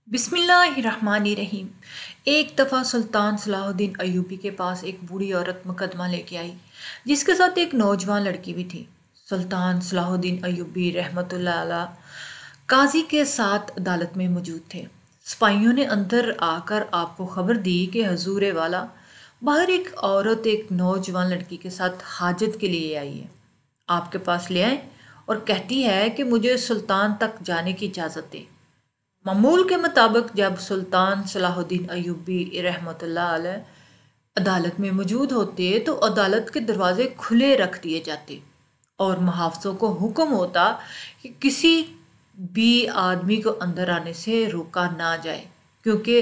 बिस्मिल्लाहिर्रहमानिर्रहीम। एक दफ़ा सुल्तान सलाहुद्दीन अय्यूबी के पास एक बूढ़ी औरत मुकदमा लेके आई, जिसके साथ एक नौजवान लड़की भी थी। सुल्तान सलाहुद्दीन अय्यूबी रहमतुल्लाह अलैह काजी के साथ अदालत में मौजूद थे। सिपाहियों ने अंदर आकर आपको खबर दी कि हजूर वाला, बाहर एक औरत एक नौजवान लड़की के साथ हाजत के लिए आई है। आपके पास ले आए और कहती है कि मुझे सुल्तान तक जाने की इजाज़त दे। मामूल के मुताबिक जब सुल्तान सलाहुद्दीन अय्यूबी रहमतुल्लाह अलैह अदालत में मौजूद होते तो अदालत के दरवाजे खुले रख दिए जाते और मुहाफ़िज़ों को हुक्म होता कि किसी भी आदमी को अंदर आने से रोका ना जाए, क्योंकि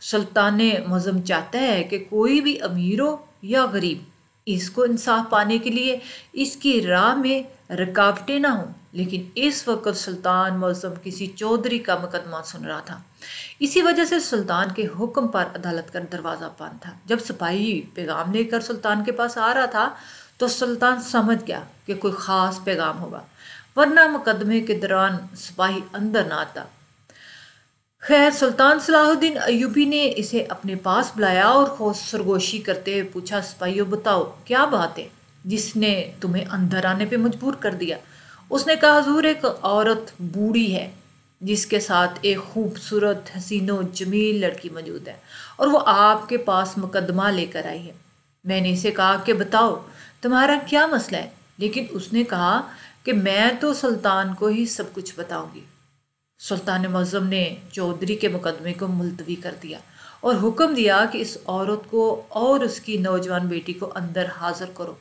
सुल्तान मुअज़्ज़म चाहता है कि कोई भी अमीर हो या गरीब, इसको इंसाफ पाने के लिए इसकी राह में रुकावटें ना हों। लेकिन इस वक्त सुल्तान मुअज़्ज़म किसी चौधरी का मुकदमा सुन रहा था। इसी वजह से सुल्तान के हुक्म पर अदालत का दरवाज़ा बंद था। जब सिपाही पैगाम लेकर सुल्तान के पास आ रहा था तो सुल्तान समझ गया कि कोई ख़ास पैगाम होगा, वरना मुकदमे के दौरान सिपाही अंदर ना आता। खैर, सुल्तान सलाहुद्दीन अय्यूबी ने इसे अपने पास बुलाया और सरगोशी करते हुए पूछा, सिपाहियों बताओ क्या बात है जिसने तुम्हें अंदर आने पे मजबूर कर दिया। उसने कहा, हुजूर एक औरत बूढ़ी है जिसके साथ एक खूबसूरत हसीनो जमील लड़की मौजूद है और वो आपके पास मुकदमा लेकर आई है। मैंने इसे कहा कि बताओ तुम्हारा क्या मसला है, लेकिन उसने कहा कि मैं तो सुल्तान को ही सब कुछ बताऊंगी। सुल्तान मुअज़्ज़म ने चौधरी के मुकदमे को मुलतवी कर दिया और हुक्म दिया कि इस औरत को और उसकी नौजवान बेटी को अंदर हाजिर करो।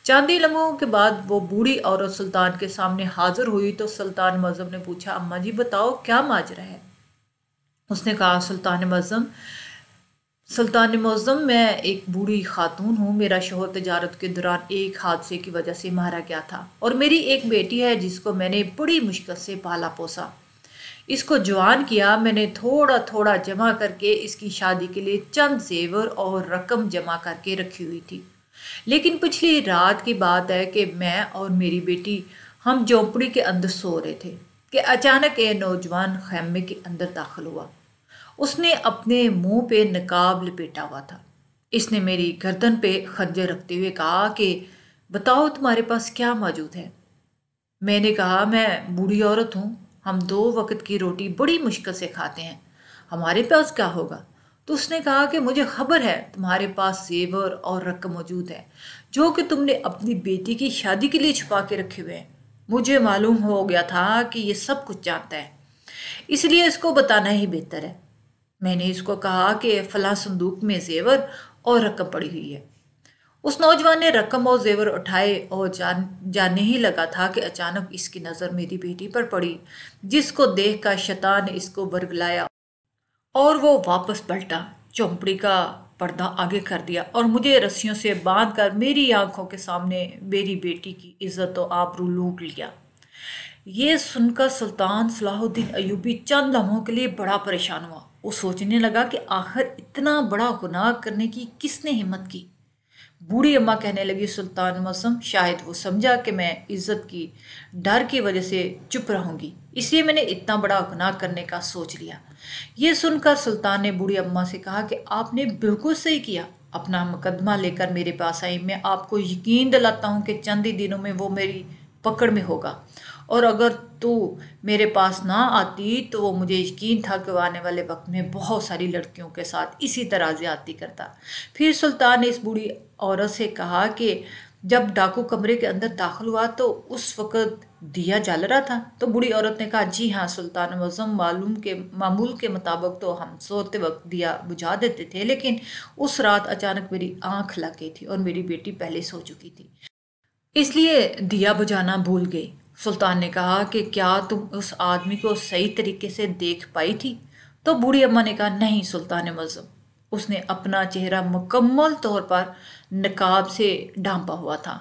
चंद ही लम्हों के बाद वो बूढ़ी औरत सुल्तान के सामने हाजिर हुई तो सुल्तान मुअज़्ज़म ने पूछा, अम्मा जी बताओ क्या माजरा है। उसने कहा, सुल्तान मुअज़्ज़म मैं एक बूढ़ी खातून हूँ। मेरा शौहर तजारत के दौरान एक हादसे की वजह से मारा गया था और मेरी एक बेटी है जिसको मैंने बड़ी मुश्किल से पाला पोसा, इसको जवान किया। मैंने थोड़ा थोड़ा जमा करके इसकी शादी के लिए चंद जेवर और रकम जमा करके रखी हुई थी। लेकिन पिछली रात की बात है कि मैं और मेरी बेटी हम झोंपड़ी के अंदर सो रहे थे कि अचानक एक नौजवान खैमे के अंदर दाखिल हुआ। उसने अपने मुंह पे नकाब लपेटा हुआ था। इसने मेरी गर्दन पे खंजर रखते हुए कहा कि बताओ तुम्हारे पास क्या मौजूद है। मैंने कहा, मैं बूढ़ी औरत हूँ, हम 2 वक्त की रोटी बड़ी मुश्किल से खाते हैं, हमारे पास क्या होगा। तो उसने कहा कि मुझे खबर है तुम्हारे पास जेवर और रकम मौजूद है जो कि तुमने अपनी बेटी की शादी के लिए छुपा के रखे हुए हैं। मुझे मालूम हो गया था कि ये सब कुछ जानता है, इसलिए इसको बताना ही बेहतर है। मैंने इसको कहा कि फला संदूक में जेवर और रकम पड़ी हुई है। उस नौजवान ने रकम और जेवर उठाए और जानने ही लगा था कि अचानक इसकी नज़र मेरी बेटी पर पड़ी, जिसको देख कर शैतान ने इसको बरगलाया और वो वापस पलटा, चौंपड़ी का पर्दा आगे कर दिया और मुझे रस्सियों से बांध कर मेरी आंखों के सामने मेरी बेटी की इज्जत और आबरू लूट लिया। ये सुनकर सुल्तान सलाहुद्दीन अय्यूबी चंद लम्हों के लिए बड़ा परेशान हुआ। वो सोचने लगा कि आखिर इतना बड़ा गुनाह करने की किसने हिम्मत की। बूढ़ी अम्मा कहने लगी, सुल्तान मुअज़्ज़म शायद वो समझा कि मैं इज्जत की डर की वजह से चुप रहूंगी, इसलिए मैंने इतना बड़ा गुनाह करने का सोच लिया। ये सुनकर सुल्तान ने बूढ़ी अम्मा से कहा कि आपने बिल्कुल सही किया, अपना मुकदमा लेकर मेरे पास आई। मैं आपको यकीन दिलाता हूँ कि चंद ही दिनों में वो मेरी पकड़ में होगा और अगर तू मेरे पास ना आती तो वो मुझे यकीन था कि वो आने वाले वक्त में बहुत सारी लड़कियों के साथ इसी तरह ज्यादती करता। फिर सुल्तान ने इस बूढ़ी औरत से कहा कि जब डाकू कमरे के अंदर दाखिल हुआ तो उस वक़्त दिया जल रहा था। तो बूढ़ी औरत ने कहा, जी हाँ सुल्तान मुअज़्ज़म, मामूल के मुताबिक तो हम सोते वक्त दिया बुझा देते थे, लेकिन उस रात अचानक मेरी आंख लग गई थी और मेरी बेटी पहले सो चुकी थी, इसलिए दिया बुझाना भूल गई। सुल्तान ने कहा कि क्या तुम उस आदमी को सही तरीके से देख पाई थी। तो बूढ़ी अम्मा ने कहा, नहीं सुल्तान मुअज़्ज़म, उसने अपना चेहरा मुकम्मल तौर पर नकाब से ढांपा हुआ था।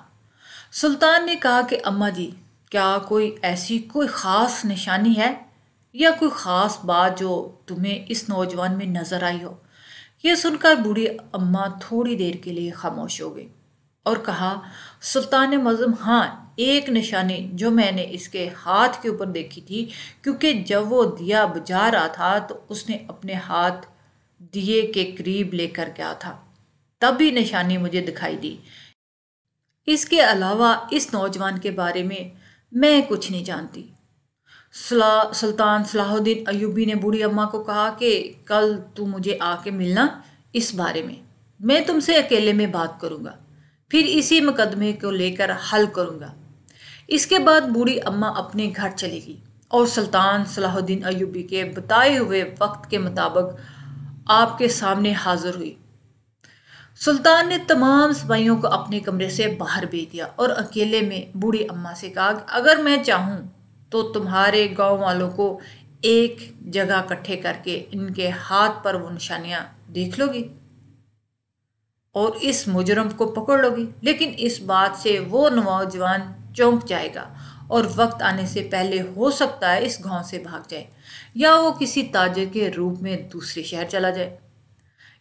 सुल्तान ने कहा कि अम्मा जी, क्या कोई ख़ास निशानी है या कोई ख़ास बात जो तुम्हें इस नौजवान में नज़र आई हो। यह सुनकर बूढ़ी अम्मा थोड़ी देर के लिए खामोश हो गई और कहा, सुल्तान मुअज़्ज़म हाँ, ایک نشانی جو میں نے اس کے ہاتھ کے اوپر دیکھی تھی، کیونکہ جب وہ دیا بجھا رہا تھا تو اس نے اپنے ہاتھ دیے کے قریب لے کر گیا تھا، تب بھی نشانی مجھے دکھائی دی۔ اس کے علاوہ اس نوجوان کے بارے میں کچھ نہیں جانتی۔ سلطان صلاح الدین ایوبی نے بوڑھی اماں کو کہا کہ کل تو مجھے آ کے ملنا، اس بارے میں تم سے اکیلے میں بات کروں گا، پھر اسی مقدمے کو لے کر حل کروں گا۔ اس کے بعد بوڑھی اماں اپنے گھر چلی گئی اور سلطان صلاح الدین ایوبی کے بتائے ہوئے وقت کے مطابق آپ کے سامنے حاضر ہوئی۔ سلطان نے تمام سپاہیوں کو اپنے کمرے سے باہر بھیج دیا اور اکیلے میں بوڑھی اماں سے کہا کہ اگر میں چاہوں تو تمہارے گاؤں والوں کو ایک جگہ اکٹھے کر کے ان کے ہاتھ پر وہ نشانیاں دیکھ لو گی اور اس مجرم کو پکڑ لو گی، لیکن اس بات سے وہ نوجوان چونک جائے گا اور وقت آنے سے پہلے ہو سکتا ہے اس گاؤں سے بھاگ جائے یا وہ کسی تاجر کے روپ میں دوسرے شہر چلا جائے۔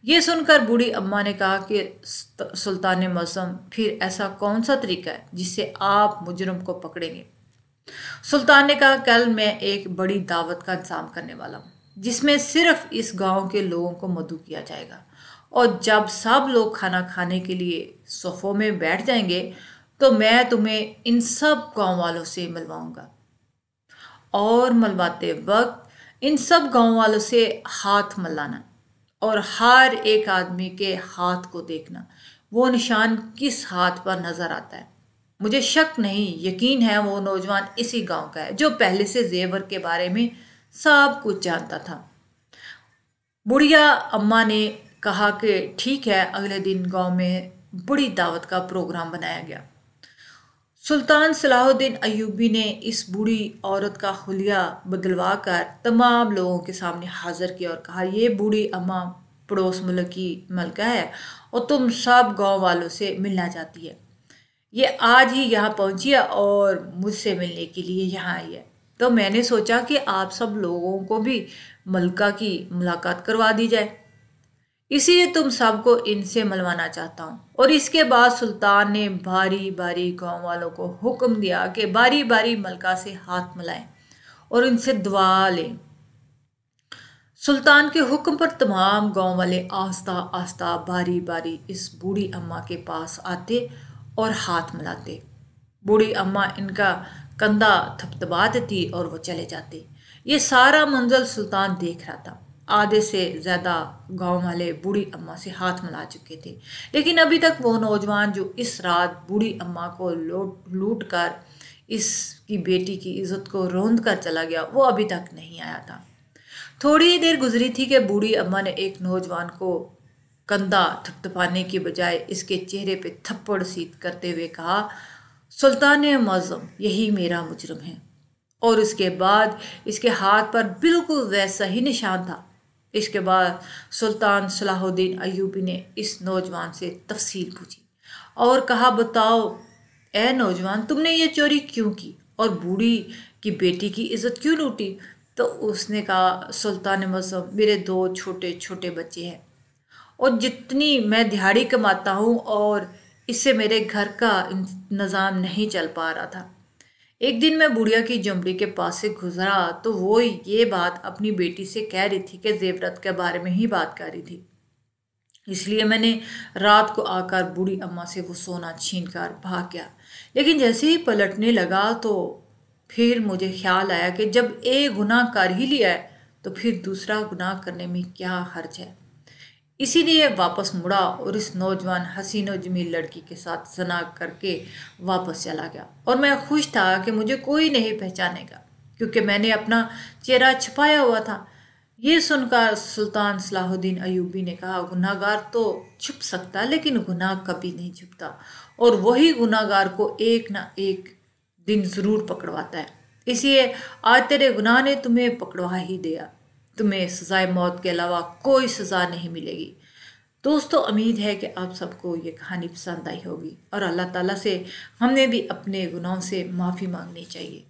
یہ سن کر بوڑھی اماں نے کہا کہ سلطان معظم، پھر ایسا کون سا طریقہ ہے جس سے آپ مجرم کو پکڑیں گے؟ سلطان نے کہا کل میں ایک بڑی دعوت کا انتظام کرنے والا ہوں جس میں صرف اس گاؤں کے لوگوں کو مدعو کیا جائے گا، اور جب سب لوگ کھانا کھانے کے لیے صفوں میں بیٹھ جائیں گے تو میں تمہیں ان سب گاؤں والوں سے ملواؤں گا، اور ملواتے وقت ان سب گاؤں والوں سے ہاتھ ملانا اور ہر ایک آدمی کے ہاتھ کو دیکھنا وہ نشان کس ہاتھ پر نظر آتا ہے۔ مجھے شک نہیں، یقین ہے وہ نوجوان اسی گاؤں کا ہے جو پہلے سے زیور کے بارے میں سب کچھ جانتا تھا۔ بڑھیا اماں نے کہا کہ ٹھیک ہے۔ اگلے دن گاؤں میں بڑی دعوت کا پروگرام بنایا گیا۔ سلطان صلاح الدین ایوبی نے اس بوڑھی عورت کا حلیہ بدلوا کر تمام لوگوں کے سامنے حاضر کیا اور کہا یہ بوڑھی اماں پڑوس ملک کی ملکہ ہے اور تم سب گاؤں والوں سے ملنا چاہتی ہے۔ یہ آج ہی یہاں پہنچی ہے اور مجھ سے ملنے کے لیے یہاں آئی ہے، تو میں نے سوچا کہ آپ سب لوگوں کو بھی ملکہ کی ملاقات کروا دی جائے، اسی لیے تم سب کو ان سے ملوانا چاہتا ہوں۔ اور اس کے بعد سلطان نے باری باری گاؤں والوں کو حکم دیا کہ باری باری ملکہ سے ہاتھ ملائیں اور ان سے دعا لیں۔ سلطان کے حکم پر تمام گاؤں والے آہستہ آہستہ باری باری اس بوڑھی اماں کے پاس آتے اور ہاتھ ملاتے۔ بوڑھی اماں ان کا کندھا تھپتھپا دیتی اور وہ چلے جاتے۔ یہ سارا منظر سلطان دیکھ رہا تھا۔ آدھے سے زیادہ گاؤں والے بوڑھی اماں سے ہاتھ ملا چکے تھے، لیکن ابھی تک وہ نوجوان جو اس رات بوڑھی اماں کو لوٹ کر اس کی بیٹی کی عزت کو روند کر چلا گیا، وہ ابھی تک نہیں آیا تھا۔ تھوڑی دیر گزری تھی کہ بوڑھی اماں نے ایک نوجوان کو کندھا تھپتھپانے کی بجائے اس کے چہرے پہ تھپڑ سیدھ کرتے ہوئے کہا سلطان معظم، یہی میرا مجرم ہے، اور اس کے بعد اس کے ہاتھ پر بالکل ویسا ہی نشان تھا۔ اس کے بعد سلطان صلاح الدین ایوبی نے اس نوجوان سے تفصیل پوچھی اور کہا بتاؤ اے نوجوان، تم نے یہ چوری کیوں کی اور بوڑھی کی بیٹی کی عزت کیوں لوٹی؟ تو اس نے کہا سلطان معظم، میرے 2 چھوٹے چھوٹے بچے ہیں اور جتنی میں دہاڑی کماتا ہوں اور اس سے میرے گھر کا نظام نہیں چل پا رہا تھا۔ ایک دن میں بڑھیا کی جھونپڑی کے پاس سے گزرا تو وہ یہ بات اپنی بیٹی سے کہہ رہی تھی کہ زیورات کے بارے میں ہی بات کر رہی تھی، اس لیے میں نے رات کو آ کر بوڑھی اماں سے وہ سونا چھین کر بھاگ گیا، لیکن جیسے ہی پلٹنے لگا تو پھر مجھے خیال آیا کہ جب ایک گناہ کر ہی لیا ہے تو پھر دوسرا گناہ کرنے میں کیا حرج ہے، اسی لیے واپس مڑا اور اس نوجوان حسین و جمیل لڑکی کے ساتھ زنا کر کے واپس چلا گیا، اور میں خوش تھا کہ مجھے کوئی نہیں پہچانے گا کیونکہ میں نے اپنا چہرہ چھپایا ہوا تھا۔ یہ سن کر سلطان صلاح الدین ایوبی نے کہا گناہ گار تو چھپ سکتا لیکن گناہ کبھی نہیں چھپتا، اور وہی گناہ گار کو ایک نہ ایک دن ضرور پکڑواتا ہے، اس لیے آج تیرے گناہ نے تمہیں پکڑوا ہی دیا، تمہیں سزائے موت کے علاوہ کوئی سزا نہیں ملے گی۔ دوستو، امید ہے کہ آپ سب کو یہ کہانی پسند آئی ہوگی اور اللہ تعالیٰ سے ہم نے بھی اپنے گناہوں سے معافی مانگنی چاہیے۔